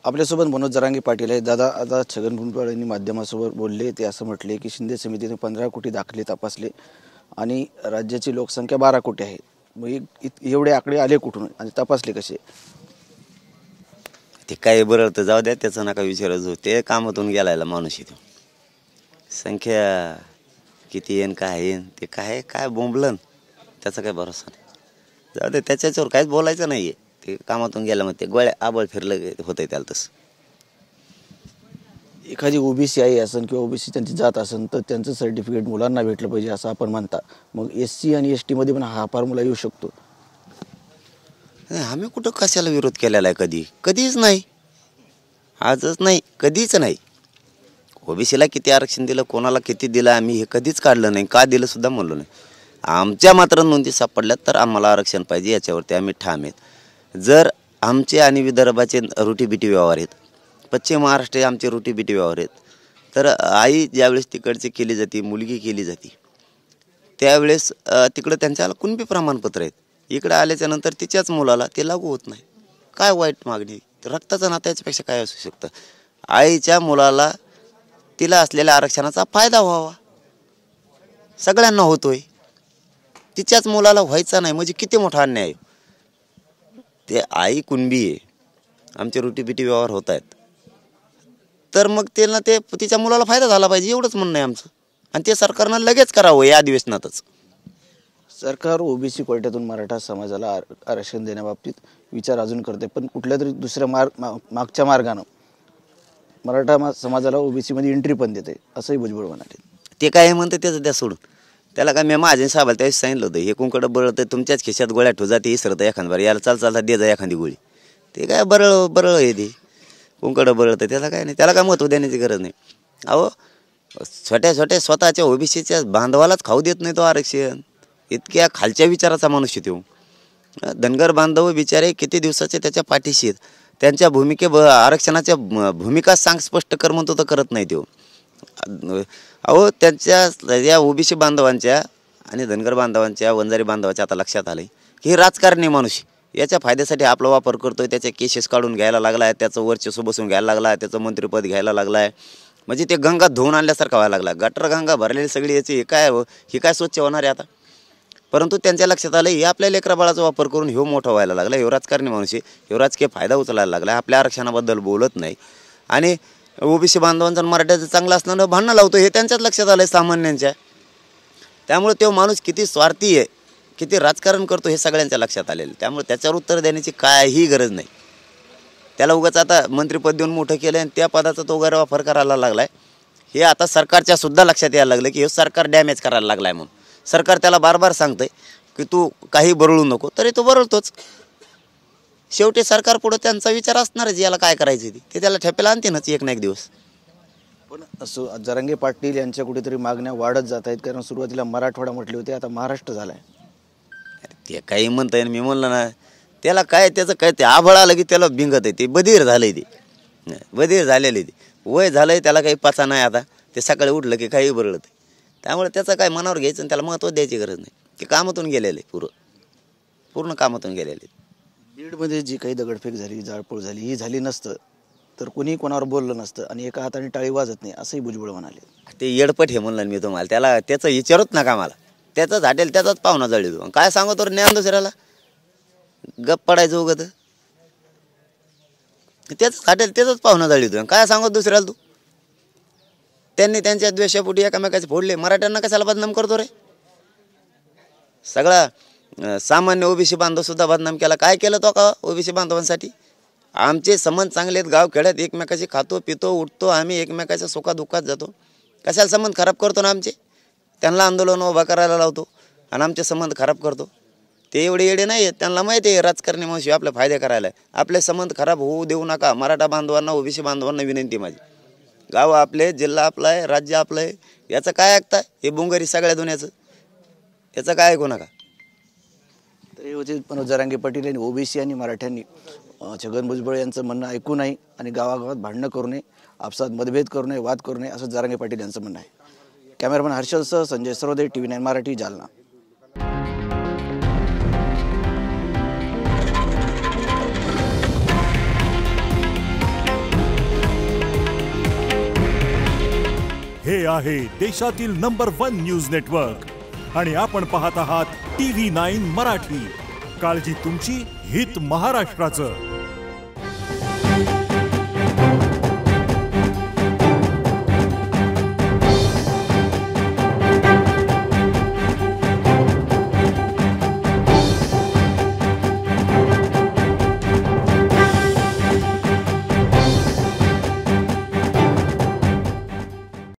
आपल्यासोबत मनोज जरांगे पाटील आहे. दादा, आता छगन भुजबळ यांनी माध्यमासमोर बोलले. ते असं म्हटले की शिंदे समितीने 15 कोटी दाखले तपासले आणि राज्याची लोकसंख्या 12 कोटी आहे. मग एवढे आकडे आले कुठून आणि तपासले कसे? ते काय बरं तर जाऊ द्या, त्याचं नका विचारच. ते कामातून गेलायला माणूस इथं. संख्या किती येईन काय येईन ते काय बोंबलन, त्याचा काय भरोसा नाही. जाऊ दे, त्याच्यावर काहीच बोलायचं नाही आहे. ते कामातून गेलं मग ते गोळ्या आबळ फिरलं होतंय त्याला. तसं एखादी ओबीसी आई असेल किंवा ओबीसी त्यांची जात असेल तर त्यांचं सर्टिफिकेट मुलांना भेटलं पाहिजे असं आपण म्हणता. मग SC आणि ST मध्ये पण हा फॉर्म्युला येऊ शकतो? आम्ही कुठं कशाला विरोध केलेला आहे? कधीच नाही. आजच नाही, कधीच नाही. ओबीसीला किती आरक्षण दिलं, कोणाला किती दिलं, आम्ही हे कधीच काढलं नाही. का दिलं सुद्धा म्हणलो नाही. आमच्या मात्र नोंदी सापडल्यात तर आम्हाला आरक्षण पाहिजे, याच्यावरती आम्ही ठाम आहेत. जर आमचे आणि विदर्भाचे रोटीबिटी व्यवहार आहेत, पश्चिम महाराष्ट्र आमचे रोटीबिटी व्यवहार आहेत, तर आई ज्यावेळेस तिकडची केली जाते, मुलगी केली जाते, त्यावेळेस तिकडं त्यांच्याला कुणबी प्रमाणपत्र आहेत. इकडं आल्याच्या नंतर तिच्याच मुलाला ते लागू होत नाही. काय वाईट मागणी? रक्ताचं नातं याच्यापेक्षा काय असू शकतं? आईच्या मुलाला तिला असलेल्या आरक्षणाचा फायदा व्हावा, सगळ्यांना होतोय. तिच्याच मुलाला व्हायचा नाही म्हणजे किती मोठा अन्याय आहे. ते आई कुणबी आहे, आमचे रोटीबिटी व्यवहार होत आहेत, तर मग त्यांना ते तिच्या मुलाला फायदा झाला पाहिजे, एवढंच म्हणणं आहे आमचं. आणि ते सरकारनं लगेच करावं या अधिवेशनातच. सरकार ओबीसी कोट्यातून मराठा समाजाला आरक्षण देण्याबाबतीत विचार अजून करते, पण कुठल्या तरी दुसऱ्या मागच्या मार्गानं मराठा समाजाला ओबीसी मध्ये एंट्री पण देते असंही भुजबळ म्हणाले. ते काय म्हणतं त्याचं त्या सोडून. त्याला काय मी माझ्या साहेबाला त्यावेळेस सांगितलं होतं, हे कुंकडं बरं तुमच्याच खिशात गोळ्या ठोजा, ते इसरतं एखाद बरं, याला चालता दे जा एखादी गोळी. ते काय बरं आहे ते कुंकडं बरळतं, त्याला काय नाही, त्याला काय महत्त्व देण्याची गरज नाही. अहो, छोट्या स्वतःच्या ओबीसीच्या बांधवालाच खाऊ देत नाही तो आरक्षण. इतक्या खालच्या विचाराचा मनुष्य तो. धनगर बांधव बिचारे किती दिवसाचे त्याच्या पाठीशी आहेत. त्यांच्या आरक्षणाच्या भूमिका स्पष्ट कर म्हणतो तर करत नाही तो. अहो, त्यांच्या या ओबीसी बांधवांच्या आणि धनगर बांधवांच्या, वंजारी बांधवांच्या आता लक्षात आलं की हे राजकारणी माणूस याच्या फायद्यासाठी आपला वापर करतोय. त्याचे केसेस काढून घ्यायला लागला आहे, त्याचं वर्चस्व बसून घ्यायला लागला आहे, त्याचं मंत्रिपद घ्यायला लागला आहे. म्हणजे ते गंगा धुवून आणल्यासारखं व्हायला लागला. गटर गंगा भरलेली सगळी याची हे काय स्वच्छ होणार आहे आता? परंतु त्यांच्या लक्षात आलं, हे आपल्या लेकराबाळाचा वापर करून ह्यो मोठा व्हायला लागला, ह्यो राजकारणी माणूस आहे, ह्यो राजकीय फायदा उचलायला लागला, आपल्या आरक्षणाबद्दल बोलत नाही आणि ओबीसी बांधवांचा मराठ्याचं चांगलं असल्यानं भांडणं लावतो. हे त्यांच्याच लक्षात आलं आहे, सामान्यांच्या. त्यामुळे तो माणूस किती स्वार्थी आहे, किती राजकारण करतो हे सगळ्यांच्या लक्षात आलेलं. त्यामुळे त्याच्यावर उत्तर देण्याची काहीही गरज नाही. त्याला उगाच आता मंत्रिपद देऊन मोठं केलं आणि त्या पदाचा तो गैरवापर करायला लागला आहे. हे आता सरकारच्या सुद्धा लक्षात यायला लागलं की हे सरकार डॅमेज करायला लागला आहे म्हणून. सरकार त्याला बार सांगतंय की तू काही बरळू नको, तरी तो बरळतोच. शेवटी सरकार पुढं त्यांचा विचार असणारच, याला काय करायचं ते त्याला ठेपेला आणतीनच एक ना एक दिवस. पण असं जरांगे पाटील यांच्या कुठेतरी मागण्या वाढत जात आहेत, कारण सुरुवातीला मराठवाडा म्हटले होते, आता महाराष्ट्र झालाय. ते काही म्हणताय, मी म्हणलं ना त्याला काय, त्याचं काय ते आभळ आलं की त्याला भिंगत आहे. ते बधीर झालंय, ते बधीर झालेलं आहे. ते वय झालंय, त्याला काही पचा नाही आता. ते सकाळी उठलं की काही बरळत आहे. त्यामुळे त्याचं काय मनावर घ्यायचं आणि त्याला महत्त्व द्यायची गरज नाही. ते कामातून गेलेलं आहे, पूर्ण कामातून गेलेले. बीडमध्ये जी काही दगडफेक झाली, जाळपोळ झाली, ही झाली नसतं तर कोणी कोणावर बोललं नसतं आणि एका हाताने टाळी वाजत नाही असंही भुजबळ म्हणाले. ते येडपट हे म्हणलं मी तुम्हाला. त्याला त्याचं विचारत नका मला. त्याचंच हॉटेल त्याचाच पाहुणा जळतो. काय सांगतो तर ज्ञान दुसऱ्याला गप पडायचं उगत. त्याच हॉटेल त्याचाच पाहुणा जळतो. काय सांगतो दुसऱ्याला तू? त्यांनी त्यांच्या द्वेषापोटी एकामेकाचे फोडले. मराठ्यांना कशाला बदनाम करतो रे? सगळा सामान्य ओबीसी बांधव सुद्धा बदनाम केला. काय केलं तो का ओबीसी बांधवांसाठी? आमचे संबंध चांगले आहेत, गाव खेड्यात एकमेकाशी खातो पितो उठतो, आम्ही एकमेकाच्या सुखादुःखात जातो. कशाला संबंध खराब करतो ना आमचे? त्यांना आंदोलन उभा करायला लावतो आणि आमचे संबंध खराब करतो. ते एवढे येडे नाही आहेत, त्यांना माहिती आहे राजकारणी माणूस आपले फायदे करायला. आपले संबंध खराब होऊ देऊ नका. मराठा बांधवांना, ओबीसी बांधवांना विनंती माझी. गाव आपले, जिल्हा आपला आहे, राज्य आपलं आहे, याचं काय ऐकता? हे बुंगरी सगळ्या दुनियाचं, याचं काय ऐकू नका. तर हे होते मनोज जरांगे पाटील यांनी ओबीसी आणि मराठ्यांनी छगन भुजबळ यांचं म्हणणं ऐकू नये आणि गावागावात भांडणं करू नये, आपसात मतभेद करू नये, वाद करू नये असं जरांगे पाटील यांचं म्हणणं आहे. कॅमेरामॅन हर्षलसह संजय सरोदे, TV9 मराठी, जालना. हे आहे देशातील नंबर 1 न्यूज नेटवर्क आणि आपण पाहत आहात TV9 मराठी. काळजी तुमची, हित महाराष्ट्राचं.